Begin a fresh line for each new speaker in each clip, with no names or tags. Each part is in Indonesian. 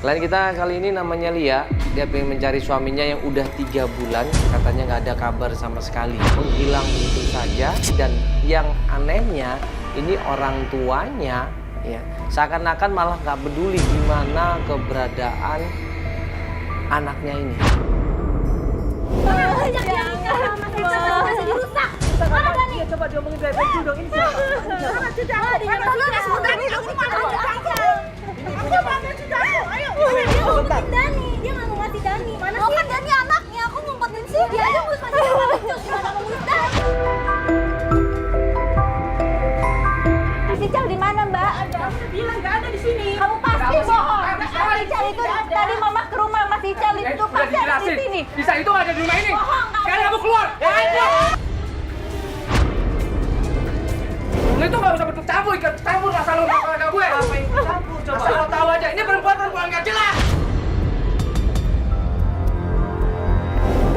Klien kita kali ini namanya Lia. Dia pengen mencari suaminya yang udah 3 bulan. Katanya nggak ada kabar sama sekali. Menghilang begitu saja. Dan yang anehnya, ini orang tuanya ya seakan-akan malah nggak peduli gimana keberadaan anaknya ini.
Masih dirusak. Mana Dani?
Coba diomongin baik-baik dulu dong. Ini siapa?
Dia ngumpetin Dani. Dia nggak mau ngasih Dani. Mana sih? Kan Dani anaknya. Aku ngumpetin sih. Dia aja mau ngasih sama Becus. Gimana mau ngurus Dani? Mas Ical di mana, Mbak?
Kamu udah bilang nggak ada di sini.
Kamu pasti bohong. Mas Ical itu tadi mama ke rumah Mas Ical itu pasti ada di sini.
Bisa itu ada di rumah ini.
Bohong.
Sekarang kamu keluar. Lu itu nggak usah ikut campur masalah lu keluarga gue. Apa yang campur coba? Asal lo tahu aja, ini perempuan nggak jelas.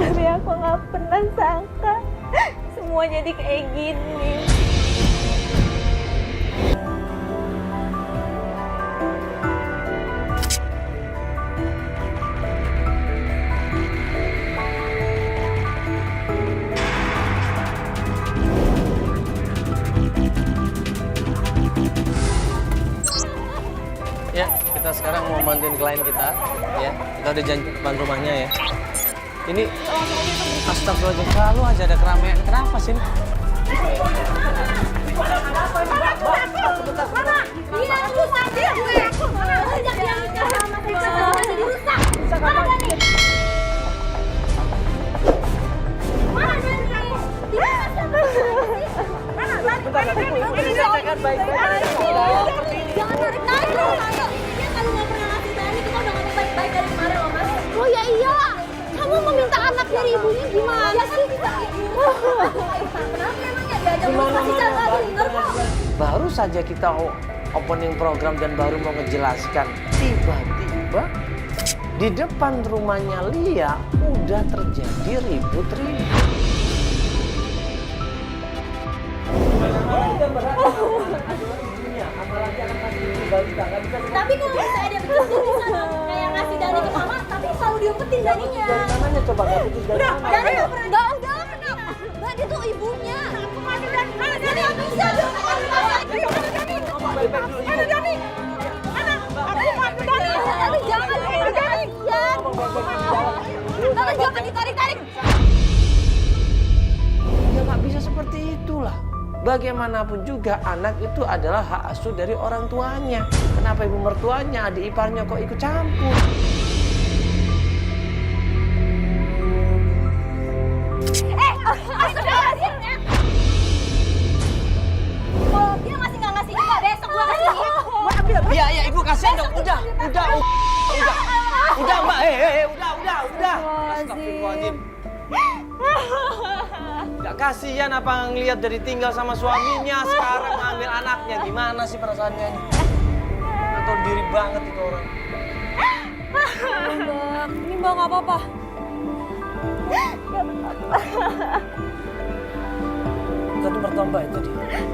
Tapi aku nggak pernah sangka semua jadi kayak gini.
Ya, kita sekarang mau bantuin klien kita. Ya, kita udah janji depan rumahnya ya. Ini, astagfirullahaladzim, selalu aja ada keramaian. Kenapa sih?
Mana? Dia rusak dia gue. Sejak dia nikah sama saya jadi rusak. Mana Dani? Mana Dani? Mana jangan tarik-tarik dong, ayo. Dia kalau nggak pernah ngasih Dani, kita udah ngomong baik-baik dari kemarin loh, Mas. Oh ya iyalah. Kamu meminta anak dari ibunya gimana sih? Kenapa emangnya diajak masih jalan bener kok?
Baru saja kita opening program dan baru mau ngjelaskan. Tiba-tiba di depan rumahnya Lia udah terjadi ribut-ribut.
Tapi kalau misalnya dia betul bisa dong kayak ngasih Dani ke mama, tapi selalu diumpetin Daninya.
Namanya coba nggak putus dari mana?
Dani nggak pernah. Enggak kenapa? Mbak dia tuh ibunya. Aku mandi Dani. Dani nggak bisa dong. Ada Dani. Ada Dani. Mana? Aku mandi Dani. Dani jangan Dani. Dani jangan ditarik-tarik.
Ya nggak bisa seperti itulah. Bagaimanapun juga anak itu adalah hak asuh dari orang tuanya. Kenapa ibu mertuanya, adik iparnya kok ikut campur?
Astagfirullahaladzim ya. Kalau dia masih nggak ngasih juga besok gua kasih.
Iya, ibu kasihan dong. Udah, mbak. Udah. Astagfirullahaladzim. Gak kasihan apa ngelihat dari tinggal sama suaminya sekarang ngambil anaknya. Gimana sih perasaannya ini? Gak tau diri banget itu orang.
Mbak, ini Mbak nggak apa-apa.
Tadi bertambah itu dia.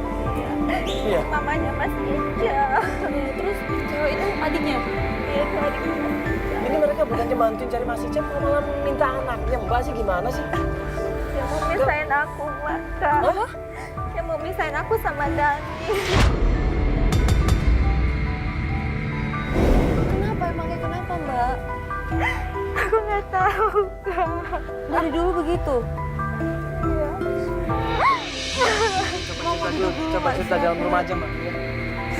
Iya.
Mamanya Mas Ical. Terus cewek itu adiknya? Iya, itu adiknya Mas Ical.
Ini mereka bukannya bantuin cari Mas Icep, malah minta anaknya. Mbak sih gimana sih?
Dia mau misahin aku, Mbak.
Hah?
Dia mau misahin aku sama Dani. Kenapa emangnya kenapa, Mbak? Aku nggak tahu, Kak. Dari dulu begitu? Iya.
Coba cerita dalam rumah aja, Mbak. Ya.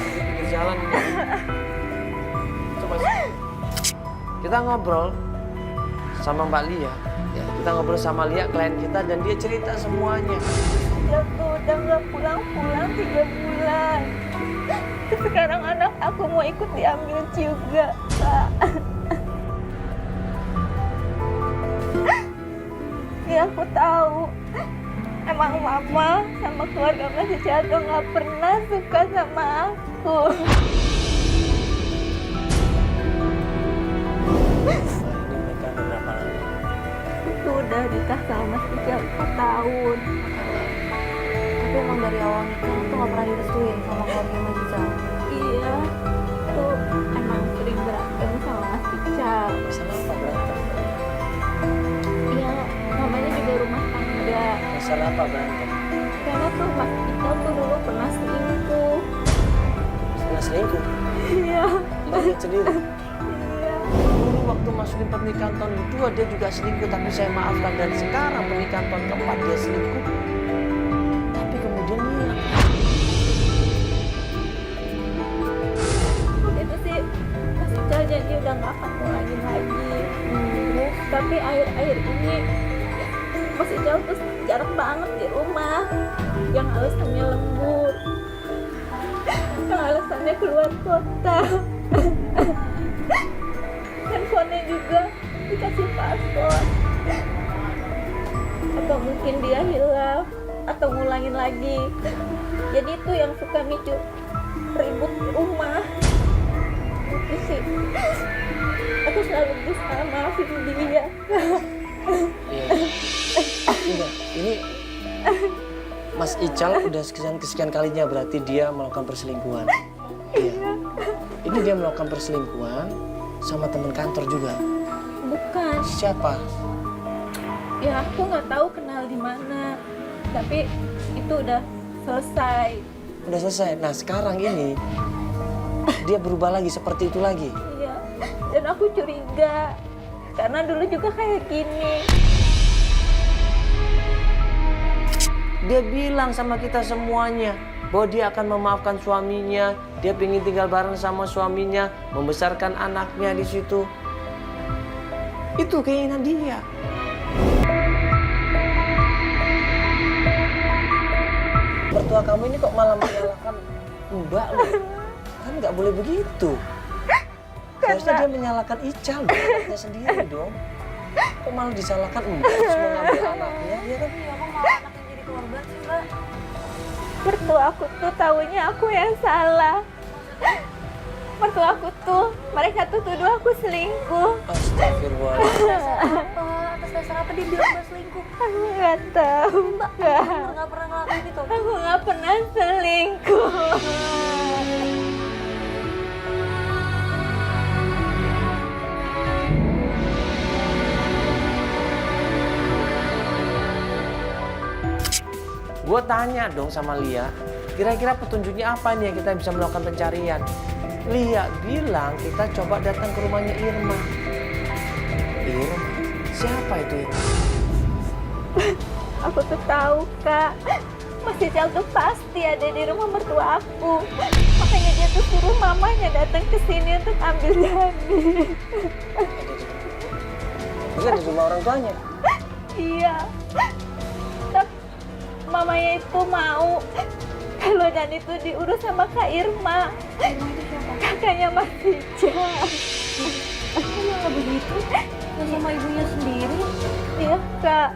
Di pinggir jalan. Coba kita ngobrol sama Mbak Lia. Ya, kita ngobrol sama Lia, klien kita, dan dia cerita semuanya.
Dia tuh udah nggak pulang-pulang 3 bulan. Terus sekarang anak aku mau ikut diambil juga, Kak. Ya aku tahu. Emang mama sama keluarga Mas Ical tuh nggak pernah suka sama aku. Itu udah nikah sama Mas Ical 4 tahun. Tapi emang dari awal nikah tuh nggak pernah direstuin sama keluarga Mas Ical. Iya, tuh emang sering berantem sama Mas
Masalah apa berantem?
Karena tuh Mas Ical tuh dulu pernah selingkuh.
Pernah selingkuh?
Iya.
Mbak lihat sendiri.
Iya.
Dulu waktu masukin pernikahan tahun kedua dia juga selingkuh, tapi saya maafkan. Dan sekarang pernikahan tahun keempat dia selingkuh, tapi kemudian hilang.
Itu sih Mas Ical janji udah nggak akan ngulangin lagi. Terus tapi akhir-akhir ini Mas Ical tuh jarang banget di rumah. Yang alasannya lembur, yang alasannya keluar kota. Handphonenya juga dikasih password. Atau mungkin dia hilang atau ngulangin lagi. Jadi itu yang suka micu ribut di rumah. Itu sih aku selalu berusaha maafin dia.
Iya. Enggak, ini Mas Ical udah kesekian kalinya berarti dia melakukan perselingkuhan. Iya. Ini dia melakukan perselingkuhan sama teman kantor juga.
Bukan,
Siapa?
ya aku nggak tahu kenal di mana. Tapi itu udah selesai.
Udah selesai. Nah sekarang ini dia berubah lagi seperti itu lagi.
Iya. Dan aku curiga karena dulu juga kayak gini.
Dia bilang sama kita semuanya bahwa dia akan memaafkan suaminya, dia ingin tinggal bareng sama suaminya, membesarkan anaknya di situ. Itu keinginan dia. Mertua kamu ini kok malah menyalahkan Mbak loh. Kan nggak boleh begitu. Harusnya dia menyalahkan Ical, anaknya sendiri dong. Kok malah disalahkan Mbak terus mengambil anaknya, ya kan?
Iya, aku mau anak yang jadi korban sih, Mbak. Mertua aku tuh taunya aku yang salah. Mertua aku tuh, mereka tuh tuduh aku selingkuh.
Astagfirullahaladzim.
Apa? Atas dasar apa dia bilang gue selingkuh?
Aku nggak tahu.
Nggak pernah ngelakuin itu.
Aku nggak pernah selingkuh.
Gue tanya dong sama Lia, kira-kira petunjuknya apa nih yang kita bisa melakukan pencarian? Lia bilang kita coba datang ke rumahnya Irma. Irma? Siapa itu Irma?
Aku tuh tahu, Kak. Mas Ical tuh pasti ada di rumah mertua aku. Makanya dia tuh suruh mamanya datang ke sini untuk ambil janin.
Bisa di rumah orang tuanya?
Iya. Tapi mamanya itu mau kalau janin itu diurus sama Kak Irma. Kakaknya Mas Ical.
Kok malah begitu? Nggak sama ibunya sendiri?
Iya, Kak.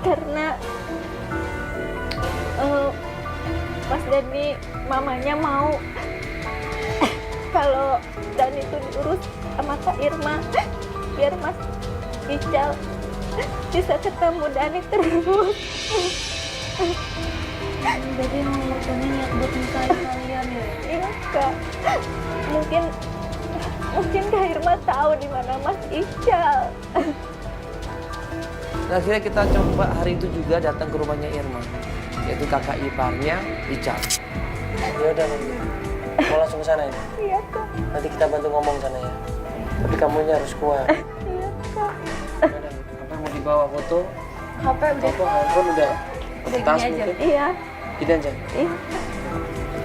Karena Mas Dani mamanya mau kalau Dani itu diurus sama Kak Irma biar Mas Ical bisa ketemu Dani terus.
Jadi emang mertuanya niat buat nikahin kalian ya?
Iya, Kak. Mungkin Kak Irma tahu di mana Mas Ical.
Nah, akhirnya kita coba hari itu juga datang ke rumahnya Irma, yaitu kakak iparnya Ical. Ya udah, mau langsung ke sana ya?
Iya, Kak.
Nanti kita bantu ngomong sana ya. Tapi kamunya harus kuat.
Iya, Kak.
Apa mau dibawa foto?
HP udah.
Foto, handphone udah.
Udah
Tas
gini aja.
mungkin?
Iya.
Gini aja.
Iya.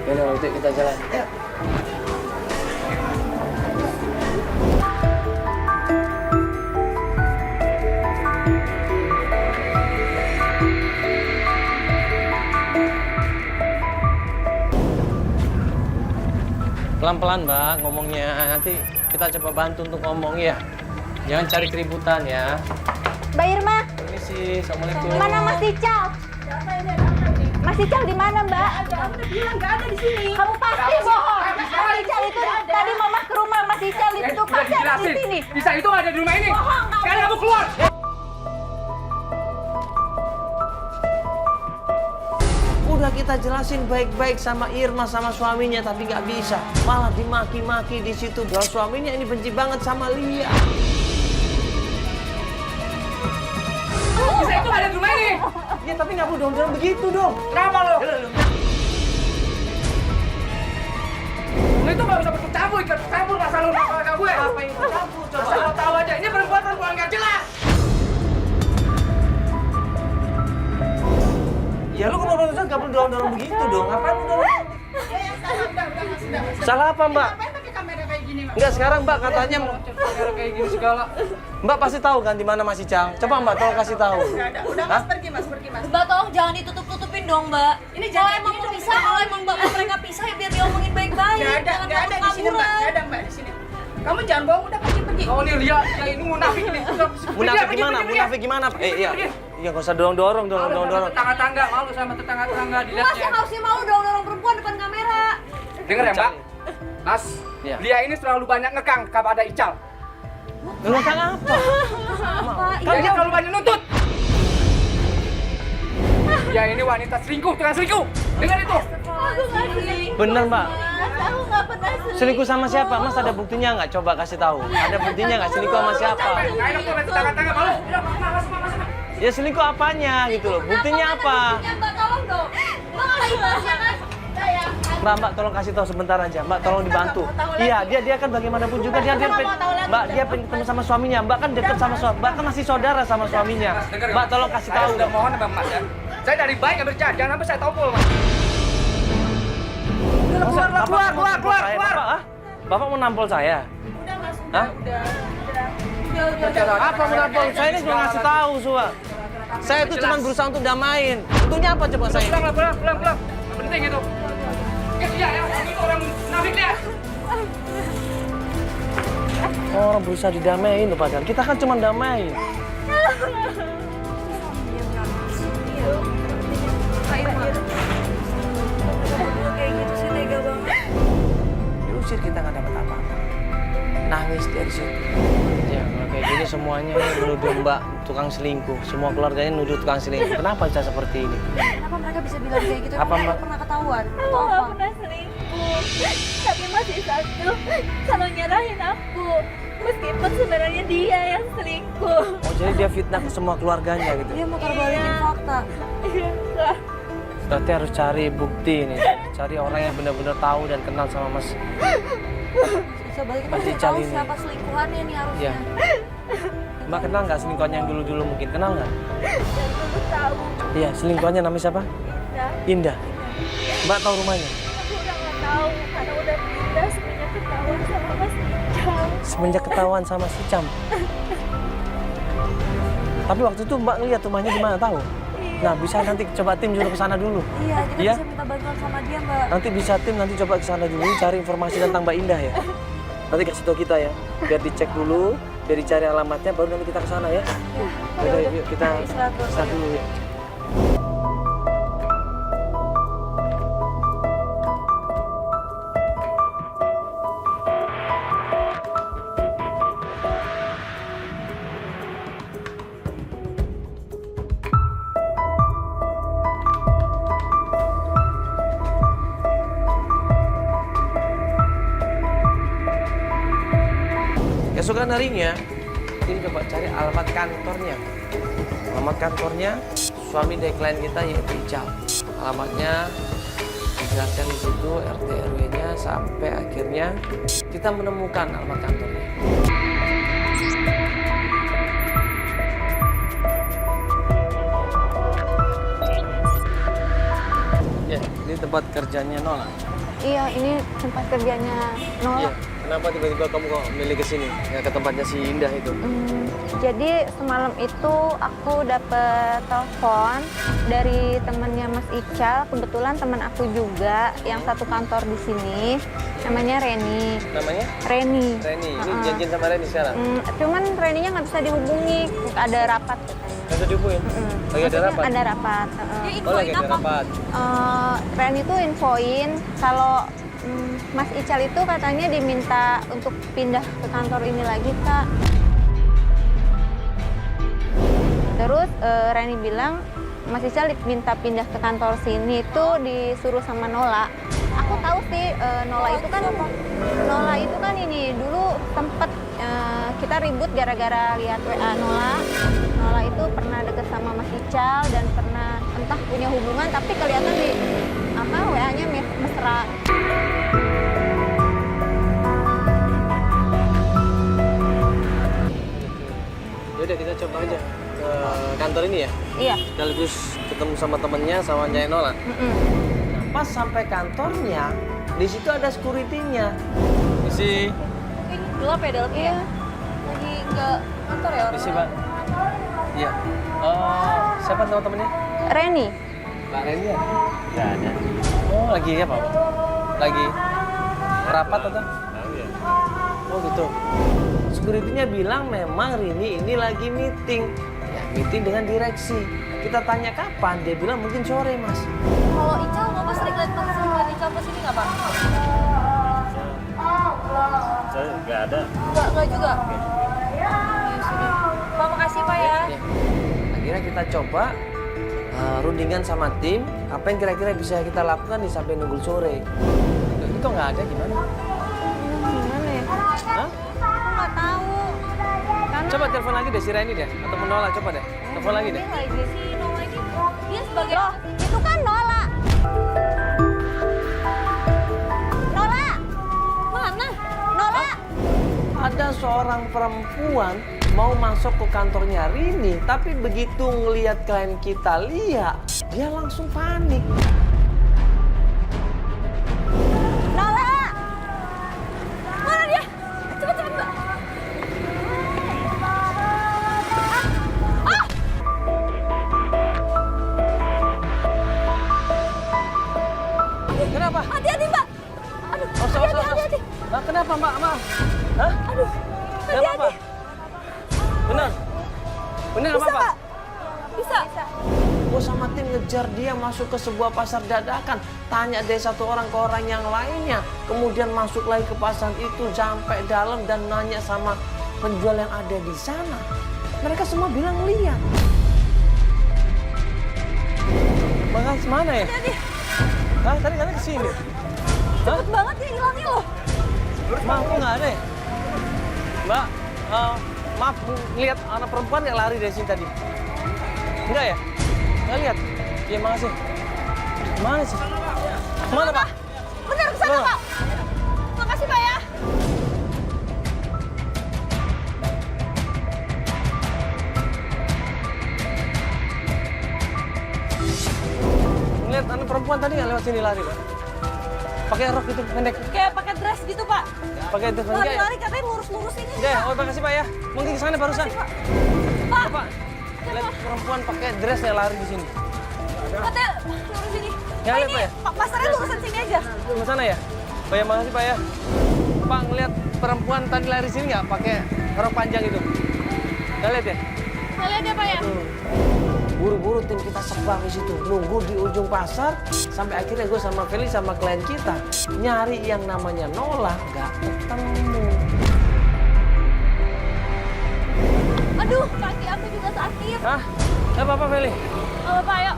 Yaudah, waktu itu kita jalan. Yuk. Pelan-pelan Mbak ngomongnya, nanti kita coba bantu untuk ngomong ya. Jangan cari keributan ya.
Mbak Irma,
Permisi, Assalamualaikum.
mana Mas Ical? Mas Ical di mana, Mbak?
Kamu udah bilang nggak ada di sini.
Kamu pasti bohong. Mas Ical itu tadi mama ke rumah Mas Ical itu pasti ada di sini.
Bisa itu nggak ada di rumah ini.
Bohong, kamu.
Sekarang kamu keluar.
Udah kita jelasin baik-baik sama Irma sama suaminya, tapi nggak bisa. Malah dimaki-maki di situ. Bahwa suaminya ini benci banget sama Lia.
Bisa itu nggak ada di rumah ini.
Iya, tapi nggak perlu dorong-dorong begitu dong.
Kenapa lo? Lo itu nggak bisa ikut campur masalah lo keluarga gue.
Apa yang ikut campur coba?
Asal lo tahu aja, ini perbuatan nggak jelas.
Ya lu kalau barusan nggak perlu dorong-dorong begitu dong. Ngapain lu dorong? Salah apa, Mbak?
Ngapain pakai kamera kayak gini, Mas?
Enggak, sekarang Mbak katanya
Kamera kayak gini segala.
Mbak pasti tahu kan di mana Mas Ical. Coba Mbak tolong kasih tahu.
Nggak ada. Udah,
Hah?
Mas, pergi, Mas.
Mbak tolong jangan ditutup-tutupin dong, Mbak.
Ini
Kalau
jangan
emang
gini
mau
dong,
pisah, kalau emang bapak mereka pisah ya biar diomongin baik-baik.
Nggak ada,
Jangan
nggak ada di sini, Mbak.
kabur-kaburan.
Nggak ada, Mbak, di sini. Kamu jangan bohong, udah pergi.
Oh nih lihat, ya ini munafik nih.
Munafik gimana? Munafik gimana? Iya. Iya, nggak usah dorong-dorong.
Tetangga-tangga, malu sama tetangga-tangga
Mas
dilihatnya.
yang harusnya malu dorong-dorong perempuan depan kamera.
Dengar ya, Mbak. Mas,
Iya.
Lia ini terlalu banyak ngekang kepada Ical.
Ngekang apa?
Apa?
Kan dia terlalu banyak nuntut. Dia ini wanita selingkuh, tukang selingkuh. Dengar itu.
Aku nggak selingkuh.
Bener, Mbak.
Mas, aku nggak pernah selingkuh.
Selingkuh sama siapa? Mas ada buktinya nggak? Coba kasih tahu. Ada buktinya nggak selingkuh sama siapa?
Nggak enak tuh lihat tetangga-tangga malu. Udah, masuk.
Ya selingkuh apanya gitu loh. Buktinya apa?
Mbak tolong dong. Mbak nggak ikhlasnya kan?
Mbak, tolong kasih tahu sebentar aja. Mbak, tolong dibantu. Iya, dia kan bagaimanapun juga dia Mbak, dia pengen ketemu sama suaminya. Mbak kan dekat sama suami. Mbak kan masih saudara sama suaminya. Mbak, tolong kasih
Saya
tahu.
sudah mohon sama Mas ya. Saya dari baik nggak bercanda, jangan sampai saya tompol, Mas.
Masa Bapak mau nampol
keluar.
saya, Bapak, ah? Bapak mau nampol saya?
Udah, Mas.
Hah?
Udah.
Apa menampol? Saya ini cuma ngasih tahu, Suwa. Saya itu cuma berusaha untuk damain. Untungnya apa coba saya?
Pulang. Nggak penting itu. Ya, itu orang munafik dia.
Orang berusaha didamain loh padahal. Kita kan cuma damain.
Kayak gitu sih tega banget.
Diusir kita nggak dapat apa-apa. Nangis dari situ. Ya, kalau kayak gini semuanya nuduh Mbak tukang selingkuh. Semua keluarganya nuduh tukang selingkuh. Kenapa bisa seperti ini?
Kenapa mereka bisa bilang kayak gitu?
Apa,
Emang
Mbak?
pernah ketahuan?
Aku
Atau
nggak
apa?
pernah selingkuh, tapi masih satu selalu nyerahin aku, meskipun sebenarnya dia yang selingkuh.
Oh, jadi dia fitnah ke semua keluarganya gitu.
Dia mau balikin fakta.
Iya, Kak.
Berarti harus cari bukti nih. Cari orang yang benar-benar tahu dan kenal sama Mas.
Bisa balikin
Mas
kita
Ical
tahu
ini.
siapa selingkuhannya nih harusnya.
Iya. Mbak kenal nggak selingkuhannya yang dulu-dulu mungkin? Kenal nggak?
Dan dulu tahu,
Iya, selingkuhannya namanya siapa?
Indah.
Indah. Mbak tahu rumahnya?
Aku udah nggak tahu karena udah pindah semenjak ketahuan sama Mas Ical.
Semenjak ketahuan sama si Cam. Tapi waktu itu Mbak ngeliat rumahnya di mana tahu? Nah, bisa nanti coba tim suruh ke sana dulu.
Iya, kita
Iya?
bisa minta bantuan sama dia, Mbak.
Nanti bisa tim nanti coba ke sana dulu cari informasi tentang Mbak Indah ya. Nanti kasih tahu kita ya. Biar dicek dulu, biar dicari alamatnya baru nanti kita ke sana ya. Yaudah, yuk kita istirahat dulu ya. Keesokan harinya, tim coba cari alamat kantornya. Alamat kantornya suami dari klien kita yaitu Ical. Alamatnya dijelaskan di situ RT RW-nya sampai akhirnya kita menemukan alamat kantornya. Ya, ini tempat kerjanya Nola.
Iya, ini tempat kerjanya
Iya. Kenapa tiba-tiba kamu kok milih ke sini? Ya ke tempatnya si Indah itu.
Jadi semalam itu aku dapet telepon dari temannya Mas Ical. Kebetulan teman aku juga yang satu kantor di sini. Namanya Reni.
Namanya?
Reni.
Reni. Ini janjian sama Reni sekarang.
Cuman Reninya nggak bisa dihubungi. Ada rapat katanya.
Bisa dihubungin? Lagi ada rapat?
Ada rapat.
Oh, lagi ada rapat.
Reni tuh infoin kalau Mas Ical itu katanya diminta untuk pindah ke kantor ini lagi, Kak. Terus Reni bilang Mas Ical diminta pindah ke kantor sini itu disuruh sama Nola. Aku tahu sih Nola itu kan ini dulu sempet kita ribut gara-gara lihat WA Nola. Nola itu pernah deket sama Mas Ical dan pernah entah punya hubungan tapi kelihatan di apa WA-nya mesra.
Yaudah kita coba aja ke kantor ini ya.
Iya.
Sekaligus ketemu sama temennya sama nyari Nola. Nah, pas sampai kantornya, di situ ada security-nya. Misi.
Kayaknya gelap ya dalamnya.
Iya.
Lagi nggak kantor ya orang.
Misi, Pak. Iya. Siapa nama temennya?
Reni.
Mbak Reni ya? Nggak ada. Oh, lagi apa, Pak? Lagi rapat atau? Oh, gitu. Security-nya bilang memang Rini ini lagi meeting. Ya, meeting dengan direksi. Kita tanya kapan, dia bilang mungkin sore, Mas.
Kalau Ical mau sering lihat mahasiswa Ical ke sini nggak Pak?
Saya nggak ada.
Nggak juga. Ya sudah. Pak makasih Pak ya.
Ya. Akhirnya kita coba rundingan sama tim, apa yang kira-kira bisa kita lakukan di sampai nunggu sore. Itu nggak ada gimana?
Gimana ya?
Hah?
Aku nggak tahu. Karena
Coba telepon lagi deh si Reni deh, atau Nola coba deh. Telepon lagi deh.
dia lagi
Si Nola ini dia sebagai
Loh, itu kan Nola. Nola.
mana?
Nola.
Ada seorang perempuan mau masuk ke kantornya Rini, tapi begitu ngelihat klien kita Lia, dia langsung panik.
Nola.
Mana dia? Cepet Mbak.
Kenapa?
Hati-hati Mbak. Aduh. Hati-hati.
Nah, kenapa Mbak? Maaf. Hah?
Aduh.
Kenapa, Pak? Benar? Benar apa, Pak?
Bisa.
Gue sama tim ngejar dia masuk ke sebuah pasar dadakan. Tanya dari satu orang ke orang yang lainnya. Kemudian masuk lagi ke pasar itu sampai dalam dan nanya sama penjual yang ada di sana. Mereka semua bilang lihat. Bang Hans mana ya? Hah? Tadi katanya kesini. Hah?
Cepet banget ya hilangnya loh.
Mbak, kok nggak ada ya? Mbak, maaf, lihat anak perempuan nggak lari dari sini tadi? Enggak ya? Nggak lihat? Iya, makasih. Mana sih? Mana, Pak?
Bener kesana
Mana?
Pak. Makasih Pak ya.
Ngeliat anak perempuan tadi nggak lewat sini lari, Pak? Pakai rok itu pendek.
Kayak pakai dress gitu Pak.
Pakai itu pendek.
Lari-lari katanya lurus-lurus ini.
Oke, oh makasih Pak ya. Mungkin ke sana barusan.
Pak.
Pak, lihat perempuan pakai dress yang lari di sini.
Katanya lurus sini.
Ya,
Pak,
lihat,
ini
Pak, ya.
pasarnya lurusan sini aja.
Ke sana ya? Pak ya, makasih Pak ya. Pak, ngeliat perempuan tadi lari sini nggak pakai rok panjang itu? Nggak lihat ya?
Nggak lihat ya Pak ya?
Buru-buru tim kita sebar di situ, nunggu di ujung pasar sampai akhirnya gue sama Feli sama klien kita nyari yang namanya Nola, nggak ketemu.
Aduh, kaki aku juga sakit.
Hah? Nggak apa-apa Feli?
Oh, Pak, ayo.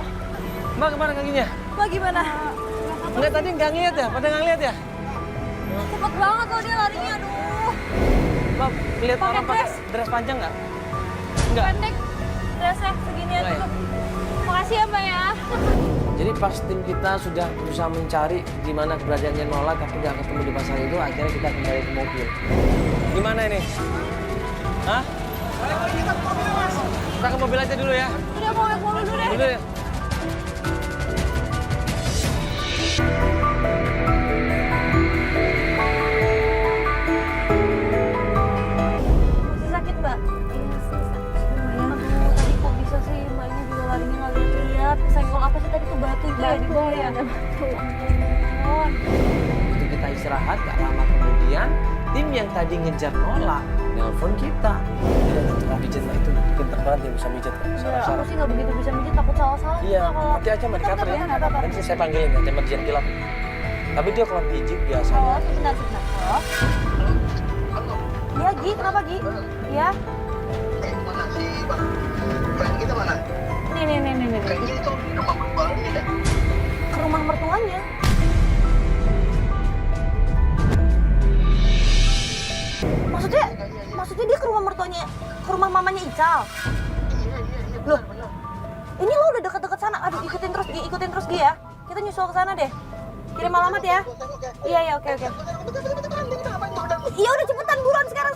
Mbak kemana kakinya?
Pak gimana?
Enggak, tadi nggak ngeliat ya? Pada nggak ngeliat ya?
Cepet banget loh dia larinya, aduh.
Mbak, lihat
Pakai
orang pakai
dress.
dress panjang nggak? Nggak.
Pendek, dressnya segini
Nggak
aja.
ya?
Makasih ya Pak ya.
Jadi pas tim kita sudah berusaha mencari di mana keberadaannya Nola tapi nggak ketemu di pasar itu, akhirnya kita kembali ke mobil. Gimana ini? Hah? Kita ke mobil aja dulu ya.
Udah mau naik mobil dulu deh.
Dulu ya.
Masih sakit Mbak? Iya sih sakit. Aduh, tadi kok bisa sih mbaknya juga larinya nggak lihat-lihat. Senggol apa sih tadi tuh batu itu ya di bawah ya? Ampun.
Waktu kita istirahat, gak lama kemudian tim yang tadi ngejar Nola nelpon kita. Dia udah pijat lah, itu pintar banget dia bisa pijat.
Ya, aku
Sarap-sarap.
sih nggak begitu bisa mijit, takut salah-salah.
Iya,
juga kalau.
nanti aja Marikator ya.
Bentar, bentar.
Nanti saya panggilin ya, Mardian Kilap. Tapi dia kalau pijit biasa.
Oh, sebentar. Oh. Iya, Gi, kenapa Gi? Iya.
Mana sih, Bang? Klien kita mana?
Nih.
Kayaknya itu rumah mertuanya deh.
Ke rumah mertuanya. Maksudnya dia ke rumah mertuanya, ke rumah mamanya Ical.
Iya,
Loh,
benar.
ini lo udah deket-deket sana. Aduh, ikutin terus Gi ya. Kita nyusul ke sana deh. Kirim alamat ya. Iya ya, oke. Iya udah cepetan buruan sekarang.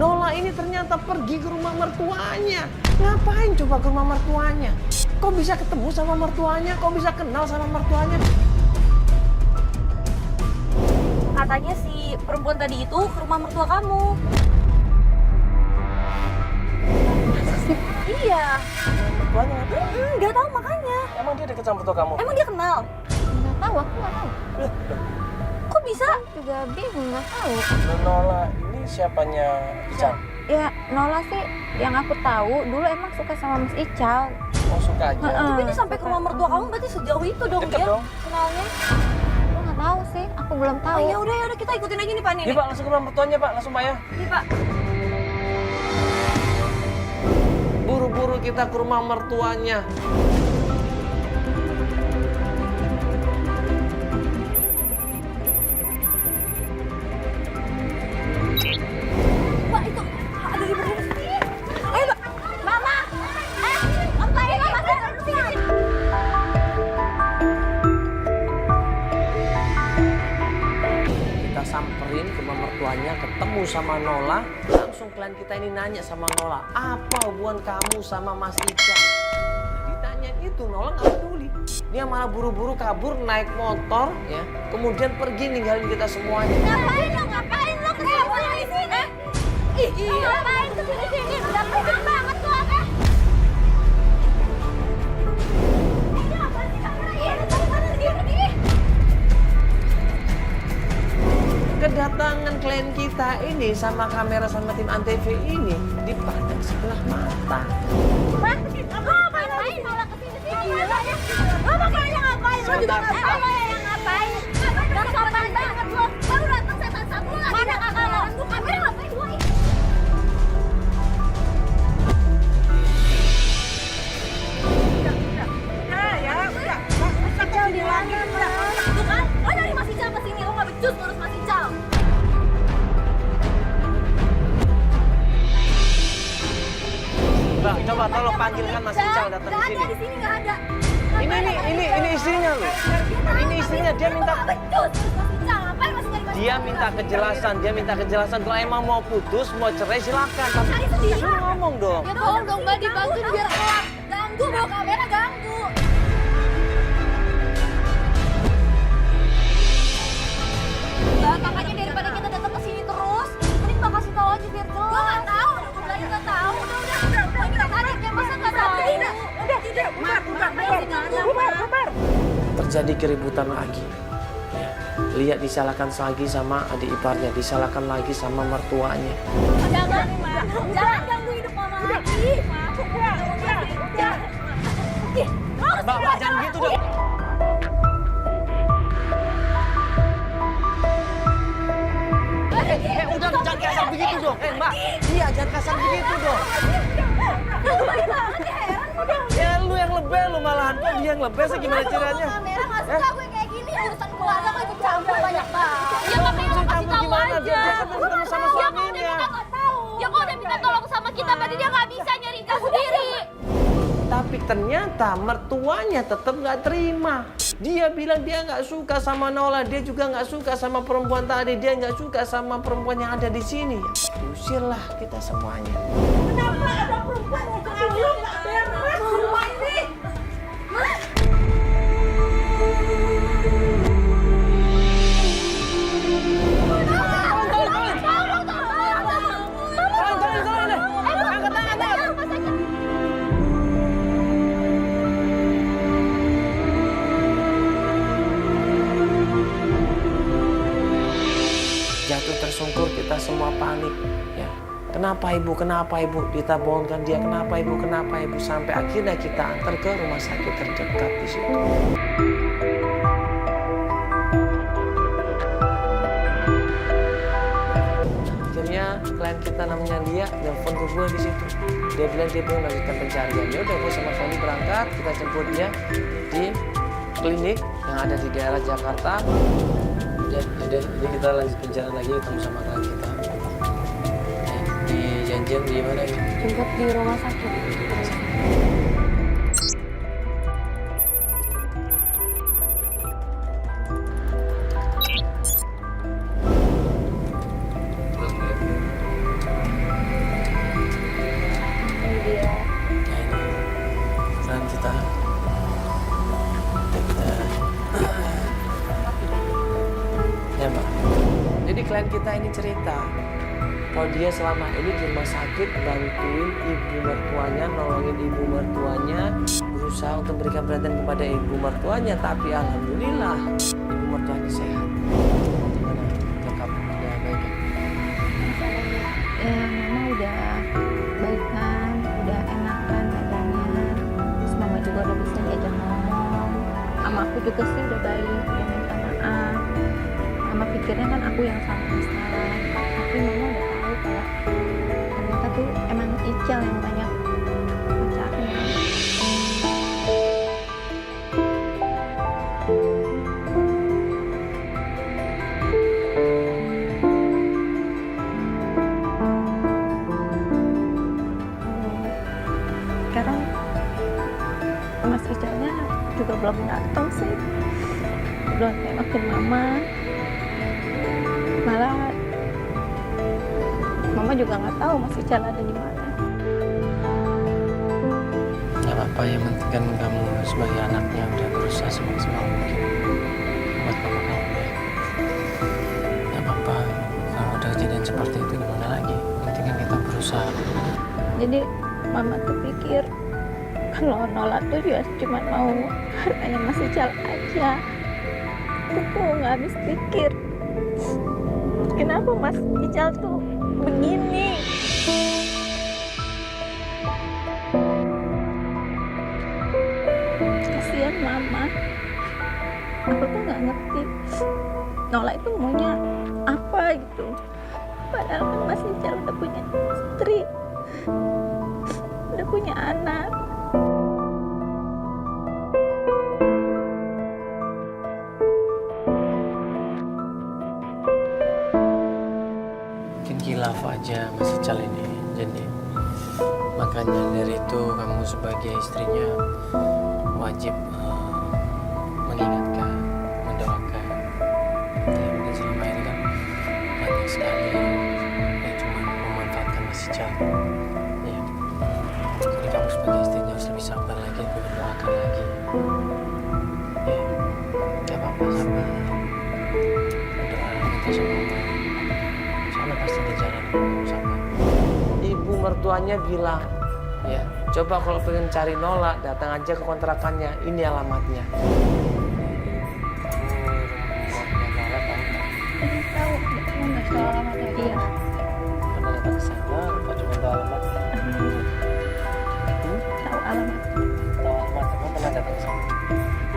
Nola ini ternyata pergi ke rumah mertuanya. Ngapain coba ke rumah mertuanya? Kok bisa ketemu sama mertuanya? Kok bisa kenal sama mertuanya?
Katanya si perempuan tadi itu ke rumah mertua kamu. Iya.
Mertuanya ngapain?
Nggak tahu makanya.
Emang dia deket sama mertua kamu?
Emang dia kenal?
Nggak tahu, aku nggak tahu.
Kok bisa?
Juga bingung, nggak tahu.
Nola ini siapanya Ical?
Ya, Nola sih yang aku tahu dulu emang suka sama Mas Ical.
Oh suka aja.
Tapi ini sampai ke rumah mertua kamu berarti sejauh itu dong
Deket
dia
dong.
kenalnya.
Aku nggak tahu sih, aku belum tahu.
Oh ya udah kita ikutin aja nih Pak nih.
Iya Pak, langsung ke rumah mertuanya Pak, langsung Pak ya.
Nih Pak.
Buru-buru kita ke rumah mertuanya.
Pak itu ada ibu di sini. Ayo Pak. Mama. Ngapain Mama? Sini.
Kita samperin ke rumah mertuanya, ketemu sama Nola. Langsung klien kita ini nanya sama Nola, apa hubungan kamu sama Mas Ical? Ditanyain itu, Nola nggak peduli. Dia malah buru-buru kabur naik motor, ya. Kemudian pergi ninggalin kita semuanya.
Ngapain lo kesini di sini? Ih, ngapain kesini? Udah pegang banget tuh apa? Ini apa sih kamera ini? Pergi.
Kedatangan klien kita ini sama kamera sama tim Antv ini dipandang sebelah mata.
Ngapain malah kesini sih? Gila ya. Lo makanya ngapain? Lo juga ngapain? Lo yang ngapain? Gak sopan banget lo. Baru datang setan satu lagi. Mana kakak lo? Lu kamera ngapain gue? Mas Ical di mana? Tuh kan? Lo dari Mas Ical ke sini. Lo gak becus ngurus Mas Ical.
Mbak, coba tolong panggilkan Mas Ical datang ke sini.
Di sini nggak ada.
Ini istrinya loh. Ini istrinya, dia minta
Dia
minta kejelasan kalau emang mau putus, mau cerai silakan. Tapi
Cari sendiri.
suruh ngomong dong.
Ya tolong dong Mbak dibantuin biar kelar. Ganggu bawa kamera ganggu. Mbak makanya daripada kita datang ke sini terus, mending Mbak kasih tahu aja biar jelas. Gua nggak tahu, aku bilangin nggak tahu. Udah. Kita tadi dia masa nggak tahu. Udah. Bubar.
Terjadi keributan lagi. Ya. Lihat disalahkan lagi sama adik iparnya, disalahkan lagi sama mertuanya.
Jangan ganggu hidup mama lagi.
Mbak, jangan gitu dong. Udah jangan kasar begitu dong. Mbak, iya jangan kasar begitu dong. Ya lu yang lebih lu malahan, kok dia yang lebih sih gimana caranya?
Kamera nggak suka gue kayak gini, urusan keluarga gue ikut campur banyak banget. Ya makanya lo
Maksud
kasih
campur
tahu
gimana?
aja.
Dia kan belum ketemu sama suaminya.
Ya kok udah minta tolong sama kita, berarti dia nggak bisa nyari Ical sendiri.
Tapi ternyata mertuanya tetap nggak terima. Dia bilang dia nggak suka sama Nola, dia juga nggak suka sama perempuan tadi, dia nggak suka sama perempuan yang ada di sini. Usirlah kita semuanya.
Kenapa ada perempuan yang kamu nggak beres rumah ini?
Jatuh tersungkur, kita semua panik. Ya, kenapa ibu? Kita bohongkan dia, kenapa ibu? Sampai akhirnya kita antar ke rumah sakit terdekat di situ. Akhirnya klien kita namanya Lia nelfon ke gue di situ. Dia bilang dia pengen melanjutkan pencarian. Ya udah, gue sama Foni berangkat, kita jemput dia di klinik yang ada di daerah Jakarta. Jadi kita lanjut pencarian lagi, ketemu sama klien kita. Di janjian di mana?
Jemput di rumah sakit.
beneran kita ya Mbak. Jadi klien kita ini cerita kalau dia selama ini di rumah sakit bantuin ibu mertuanya, nolongin ibu mertuanya, berusaha untuk memberikan perhatian kepada ibu mertuanya, tapi alhamdulillah ibu mertuanya sehat. Gimana? Lengkap? Ya baik ya?
Ya, mama udah baikan, udah enakan badannya. Terus mama juga udah bisa diajak ngomong. Sama aku juga sih udah baik, udah minta maaf. Mama pikirnya kan aku yang salah, tapi mama udah tahu kalau ternyata tuh emang Ical yang banyak mencari. Sekarang Mas Icalnya juga belum datang sih, belum nengokin mama. Malah mama juga nggak tahu Mas Ical ada di mana.
Gak apa-apa, yang penting kan kamu sebagai anaknya udah berusaha semaksimal mungkin buat mama kamu ya. Gak apa-apa, kalau udah kejadian seperti itu gimana lagi? Yang penting kan kita berusaha.
Jadi mama tuh pikir kalau Nola tuh juga cuma mau hartanya Mas Ical aja. Aku tuh nggak habis pikir kenapa Mas Ical tuh begini. Kasihan mama. Aku tuh nggak ngerti Nola itu maunya apa gitu. Padahal kan Mas Ical udah punya istri, udah punya anak.
Mungkin khilaf aja Mas Ical ini. Jadi makanya dari itu kamu sebagai istrinya wajib mengingatkan, mendoakan. Ya mungkin selama ini kan banyak sekali yang cuma memanfaatkan Mas Ical. Ya. Jadi kamu sebagai istrinya harus lebih sabar lagi, lebih mendoakan lagi. Ya, gak apa-apa, sabar. Berdoa minta sama Allah. Sana pasti di jalan sama. Ibu mertuanya bilang, ya coba kalau pengen cari Nola datang aja ke kontrakannya. Ini alamatnya.
Tahu, kamu nggak tahu alamatnya dia.
Pernah datang ke sana, apa cuma tahu alamatnya?
Tahu alamat?
Tahu alamatnya, kamu pernah datang ke sana?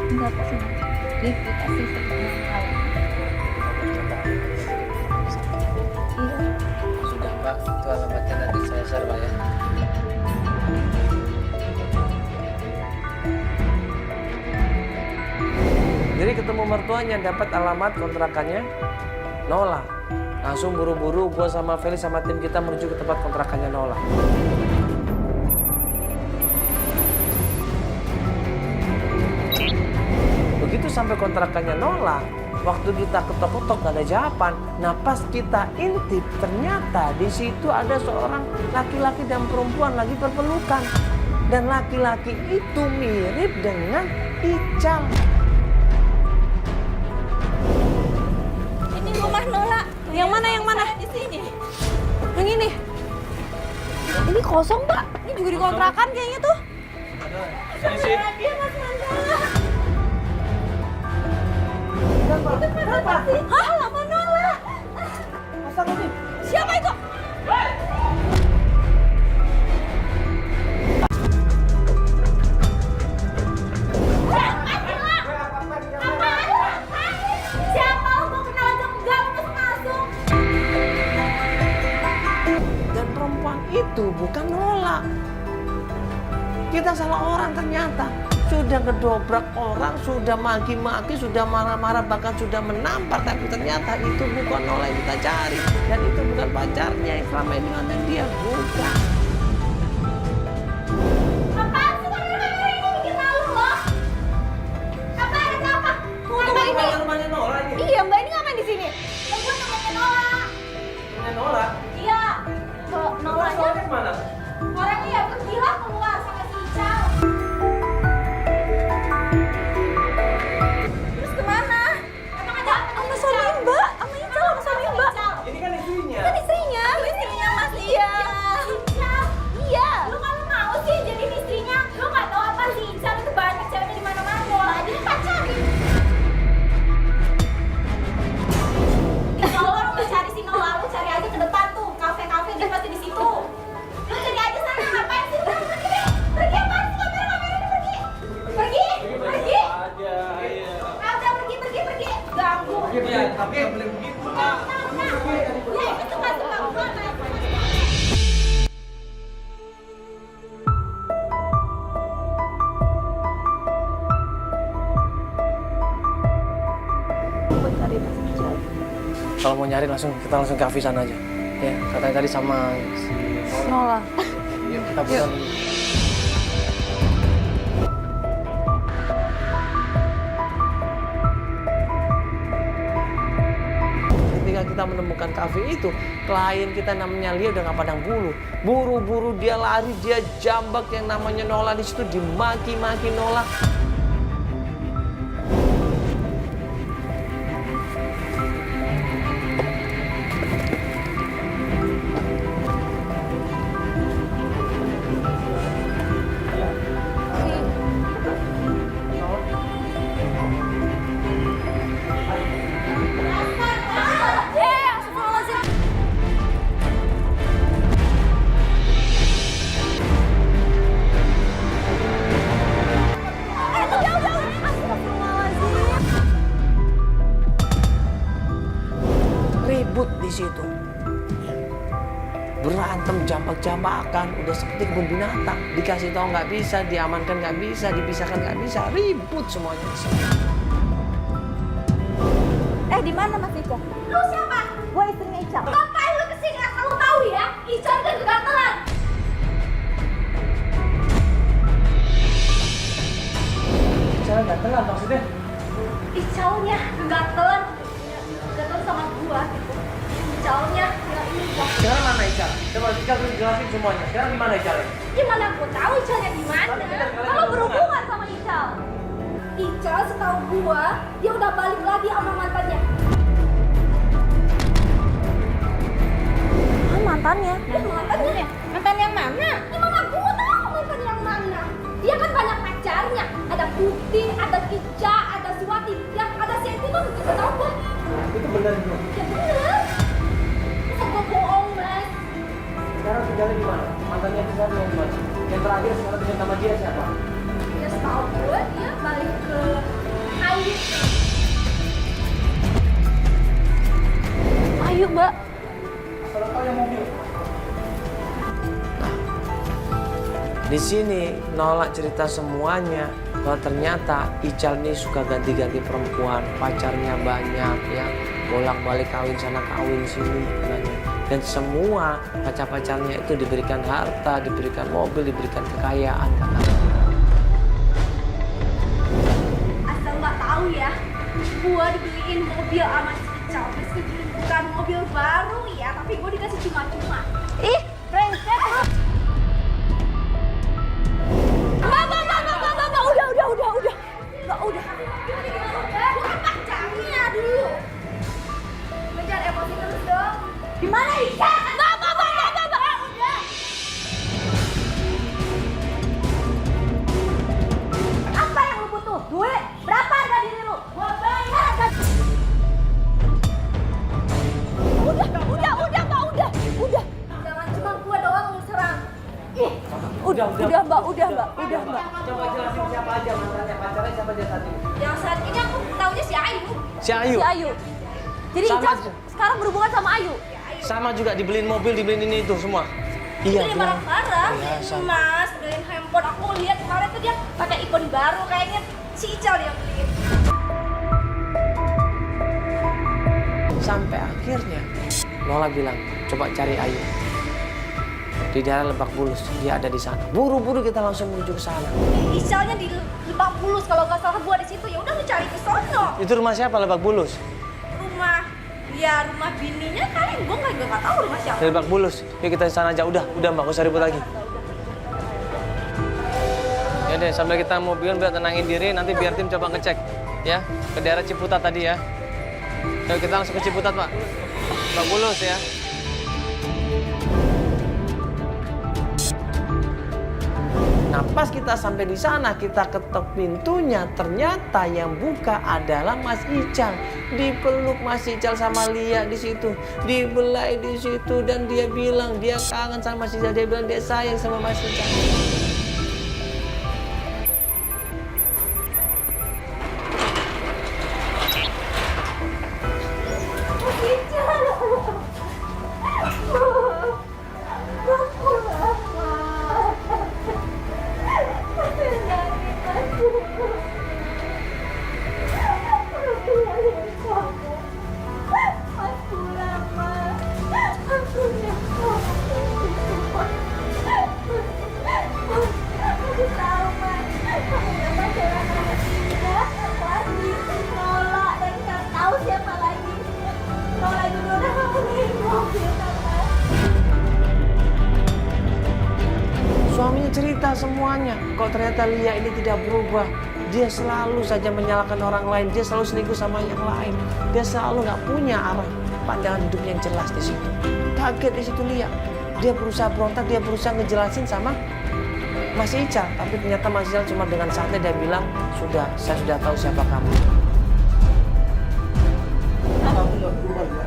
Enggak pasti. Dia dikasih sebelum alamat. Iya.
Sudah Mbak, itu alamatnya nanti saya share Pak ya. Jadi ketemu mertuanya, dapat alamat kontrakannya Nola. Langsung buru-buru gue sama Felix sama tim kita menuju ke tempat kontrakannya Nola. Begitu sampai kontrakannya Nola, waktu kita ketok-ketok gak ada jawaban. Nah pas kita intip, ternyata di situ ada seorang laki-laki dan perempuan lagi berpelukan. Dan laki-laki itu mirip dengan Ical.
Ini rumah Nola. Yang mana? Yang mana? Di sini. Yang ini. Ini kosong, Mbak. Ini juga dikontrakan kayaknya tuh. Dia Mas Mandala. Hah? Lama Nola. Siapa itu? Siapa? Mau kenal aja enggak masuk.
Dan perempuan itu bukan Nola. Kita salah orang ternyata. Sudah ngedobrak orang, sudah maki-maki, sudah marah-marah, bahkan sudah menampar. Tapi ternyata itu bukan Nola yang kita cari. Dan itu bukan pacarnya yang selama ini ada dia. Bukan.
Apaan sih kamera ini bikin malu loh? Apa ada apa?
Rumahnya Nola ini.
Iya, Mbak, ini ngapain di sini? Gue temannya Nola.
Rumahnya Nola.
Iya. Kok Nolanya?
Nolanya kemana?
Orangnya ya pergilah keluar sama si Ical.
kalau mau nyari kita langsung ke cafe sana aja. Ya, katanya tadi sama si
Nola.
Yuk, kita buruan. Ketika kita menemukan kafe itu, klien kita namanya Lia udah nggak pandang bulu. Buru-buru dia lari, dia jambak yang namanya Nola di situ, dimaki-maki Nola. Ribut di situ. Berantem, jambak-jambakan, udah seperti kebun binatang. Dikasih tahu nggak bisa, diamankan nggak bisa, dipisahkan nggak bisa, ribut semuanya di sini.
Di mana Mas Ica?
Lu siapa?
Gue istrinya Ica.
Ngapain lu kesini? Asal lu tahu ya, Ical kan kegatelan.
Cara nggak telat maksudnya?
Icalnya kegatelan. Kegatelan sama gua gitu. Icalnya ya ini gua.
Sekarang mana Ical? Coba Ical terus jelasin semuanya. Sekarang di mana Ical?
Gimana gua tahu Icalnya di mana? Kalau berhubungan sama Ical. Ical setahu gua, dia udah balik lagi sama mantannya.
Mantannya.
Mantannya?
Mantan yang mana?
Gimana gua tahu mantan yang mana? Dia kan banyak pacarnya. Ada Putih, ada Ica, ada Swati, yang ada si itu tuh kita tahu gua.
Itu benar itu.
Ya bener. Masa gua bohong, Mas?
Sekarang tinggalnya di mana? Mantannya tinggal di mana? Yang terakhir sekarang tinggal sama dia siapa?
Ya setahu gue dia balik ke Ayu.
Ayo, Mbak.
Kalau kau yang mobil. Nah, di sini Nola cerita semuanya bahwa ternyata Ical ini suka ganti-ganti perempuan, pacarnya banyak ya, bolak-balik kawin sana kawin sini katanya. Dan semua pacar-pacarnya itu diberikan harta, diberikan mobil, diberikan kekayaan katanya.
Asal mbak tahu ya, gua dibeliin mobil sama si Ical. Meskipun bukan mobil baru ya, tapi gua dikasih cuma-cuma.
Ih, brengsek.
Mbak, udah. Gua kan pacarnya dulu. Jangan emosi terus dong. Di mana Ical? Mbak. Udah. Apa yang lu butuh? Duit? Berapa harga diri lu? Gua bayar harga. Udah. Jangan cuma gua doang lu serang. Ih,
Udah, Mbak.
Coba jelasin siapa aja mantannya, pacarnya siapa aja tadi?
yang saat ini aku taunya si Ayu.
Si Ayu.
Si Ayu. Jadi
Sama
Ica
aja.
sekarang berhubungan sama Ayu.
Sama juga dibeliin mobil, dibeliin ini itu semua. Iya,
Beli
bilang.
barang-barang,
Iya, sama.
Mas, beliin handphone. Aku lihat kemarin tuh dia pakai iPhone baru, kayaknya si Ical yang beliin.
Sampai akhirnya Nola bilang, coba cari Ayu. Di daerah Lebak Bulus, dia ada di sana. Buru-buru kita langsung menuju ke sana.
Icalnya di Lebak Bulus, kalau nggak salah gua di situ. Ya udah lu cari ke sono.
Itu rumah siapa Lebak Bulus?
Rumah bininya kali. Gua nggak tahu rumah siapa.
Di Lebak Bulus. Yuk kita di sana aja. Udah Mbak, gak usah ribut lagi. Ya deh, sambil kita mobil biar tenangin diri, nanti biar tim coba ngecek ya ke daerah Ciputat tadi ya. Yuk kita langsung ke Ciputat Pak. Lebak Bulus ya. Nah, pas kita sampai di sana, kita ketok pintunya. Ternyata yang buka adalah Mas Ical. Dipeluk Mas Ical sama Lia di situ, dibelai di situ, dan dia bilang dia kangen sama Mas Ical. Dia bilang dia sayang sama Mas Ical.
Mas
semuanya. Kok ternyata Lia ini tidak berubah. Dia selalu saja menyalahkan orang lain. Dia selalu selingkuh sama yang lain. Dia selalu nggak punya arah pandangan hidup yang jelas di situ. Kaget di situ Lia. Dia berusaha berontak, dia berusaha ngejelasin sama Mas Ical. Tapi ternyata Mas Ical cuma dengan santai dia bilang, sudah, saya sudah tahu siapa kamu.
Kamu nggak berubah ya?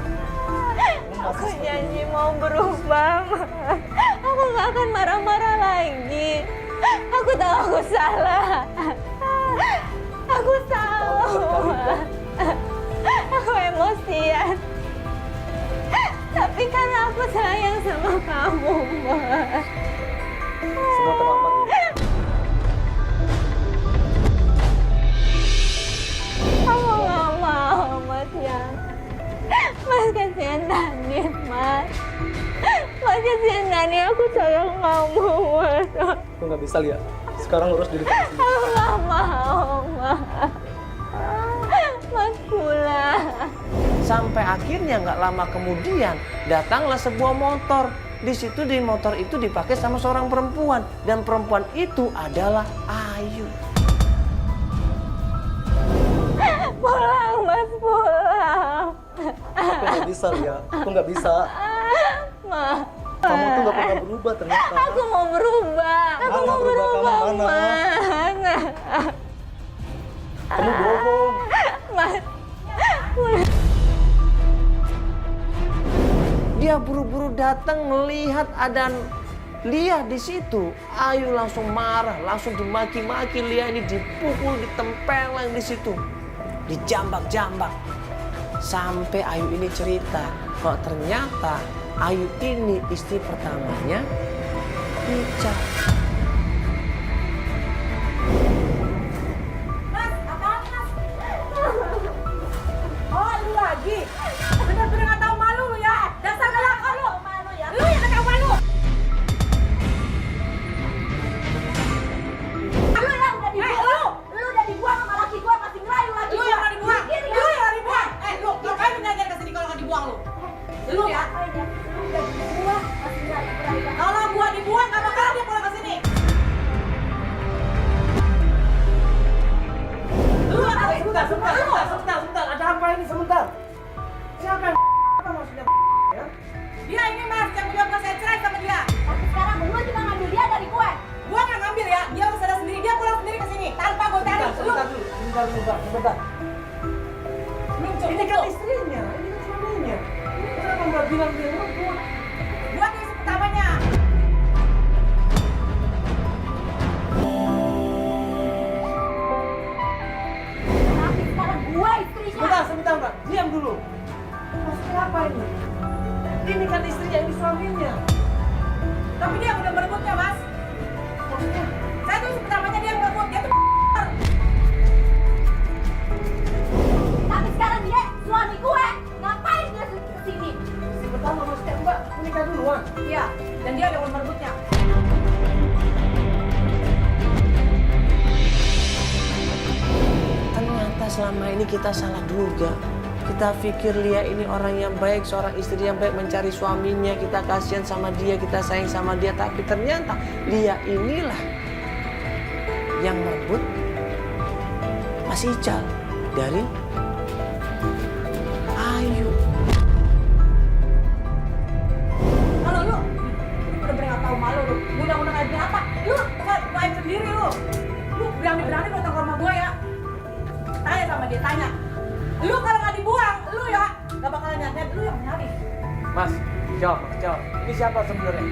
Aku janji mau berubah, Ma. Aku nggak akan marah-marah lagi. Aku tahu aku salah. Aku tahu, Ma. Aku emosian. Tapi karena aku sayang sama kamu, Ma.
Semua terlambat ya?
Aku nggak mau, Mas Yang. Mas kasihan Dani, Mas. Mas kasihan Dani, aku sayang kamu, Mas.
Aku nggak bisa lihat. Sekarang urus diri kamu sendiri.
Aku nggak mau, Mas. Mas pulang.
Sampai akhirnya nggak lama kemudian datanglah sebuah motor. Di situ di motor itu dipakai sama seorang perempuan. Dan perempuan itu adalah Ayu.
Pulang, Mas, pulang.
Aku nggak bisa lihat. Aku nggak bisa.
Ma.
Kamu tuh nggak pernah berubah ternyata.
Aku mau berubah. Aku mau berubah,
Kamu mana?
Mas.
Kamu bohong.
Mas.
Dia buru-buru datang melihat ada Lia di situ. Ayu langsung marah, langsung dimaki-maki. Lia ini dipukul, ditempeleng di situ, dijambak-jambak. Sampai Ayu ini cerita kalau ternyata Ayu ini istri pertamanya Ical.
Mas, apaan Mas? Oh, lu lagi? Bener-bener gak tahu malu lu ya? Dasar kelakar lu! Lu yang gak tahu malu! Lu yang udah dibuang! Lu udah dibuang sama laki gua, masih ngerayu lagi gua! Lu yang udah dibuang! Lu yang udah dibuang! Lu ngapain belajar kesini kalau gak dibuang lu? Lu ya? Lu udah dibuang, masih ngerayu. Kalau gua dibuang, gak bakalan dia pulang kesini! Lu yang tahu itu
Sebentar. Ada apa ini sebentar? Siapa yang apa maksudnya ya?
dia ini Mas yang udah saya cerai sama dia. Tapi sekarang lu cuma ngambil dia dari gue. Gue nggak ngambil ya, dia harus sadar sendiri, dia pulang sendiri ke sini tanpa gue cari.
Sebentar dulu.
Lu
Ini kan istrinya, ini kan suaminya. Kenapa nggak bilang dia perempuan?
gue tuh istri pertamanya. Tapi sekarang gue istrinya.
Sebentar Mbak. Diam dulu. Maksudnya apa ini? Ini kan istrinya, ini suaminya.
Tapi dia udah merebutnya Mas.
Maksudnya?
Saya tuh istri pertamanya dia merebut, dia tuh. Tapi sekarang dia suami gue. Ngapain dia kesini?
Si pertama maksudnya Mbak menikah duluan.
Iya, dan dia udah merebutnya.
Ternyata selama ini kita salah duga. Kita pikir Lia ini orang yang baik, seorang istri yang baik, mencari suaminya, kita kasihan sama dia, kita sayang sama dia. Tapi ternyata Lia inilah yang merebut Mas Ical dari Ayu.
Kalau lu bener-bener gak tau malu lu. Undang-undang kayak gini apa? Lu main sendiri lu. Lu berani-berani datang ke rumah gue ya. Tanya sama dia, tanya. Lu kalau gak dibuang, lu ya gak bakalan nyari, lu yang nyari.
Mas, jawab. Ini siapa sebenarnya?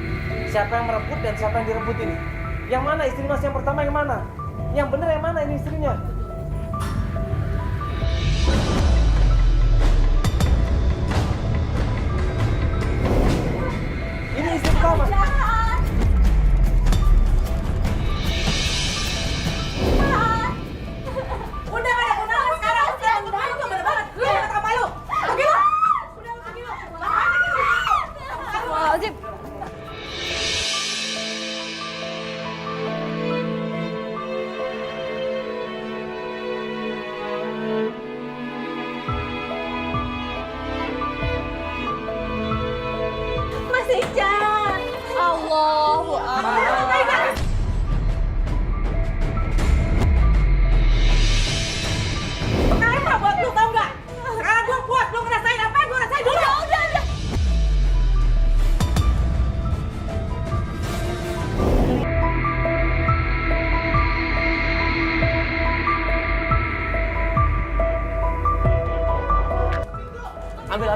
Siapa yang merebut dan siapa yang direbut ini? Yang mana istri Mas yang pertama yang mana? Yang benar yang mana ini istrinya? Ini istri pertama.
Udah gak ada gunanya sekarang. Sekarang gunanya tuh bener banget. Lu gak tau malu. Pergi lu. Udah lu pergi lu.
Wajib.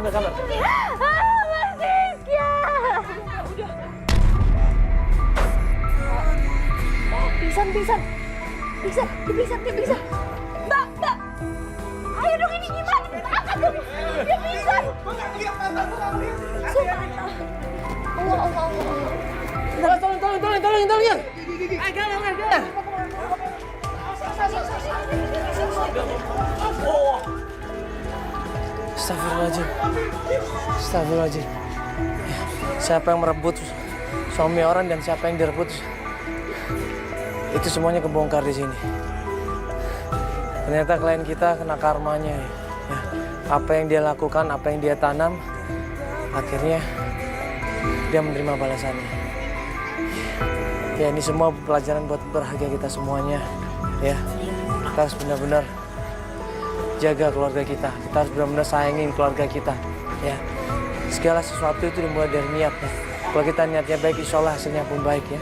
ambil kabar.
Pingsan. Mbak. Ayo dong, ini gimana? Angkat dong. Dia pingsan. Allah.
Tolong. Astagfirullahaladzim. Siapa yang merebut suami orang dan siapa yang direbut, itu semuanya kebongkar di sini. Ternyata klien kita kena karmanya. Ya. Apa yang dia lakukan, apa yang dia tanam, akhirnya dia menerima balasannya. Ya, ini semua pelajaran buat berharga kita semuanya. Ya, kita harus benar-benar jaga keluarga kita. Kita harus benar-benar sayangin keluarga kita. Ya, segala sesuatu itu dimulai dari niat. Ya. Kalau kita niatnya baik, insya Allah hasilnya pun baik ya.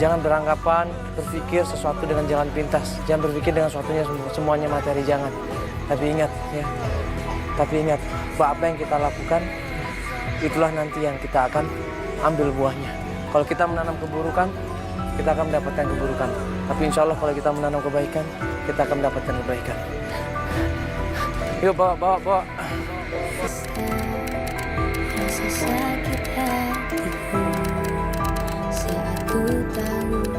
Jangan beranggapan berpikir sesuatu dengan jalan pintas. Jangan berpikir dengan sesuatunya semuanya materi, jangan. Tapi ingat ya. Bahwa apa yang kita lakukan, itulah nanti yang kita akan ambil buahnya. Kalau kita menanam keburukan, kita akan mendapatkan keburukan. Tapi insya Allah kalau kita menanam kebaikan, kita akan mendapatkan kebaikan. Yuk bawa.
Rasa sakit hatiku saat ku tahu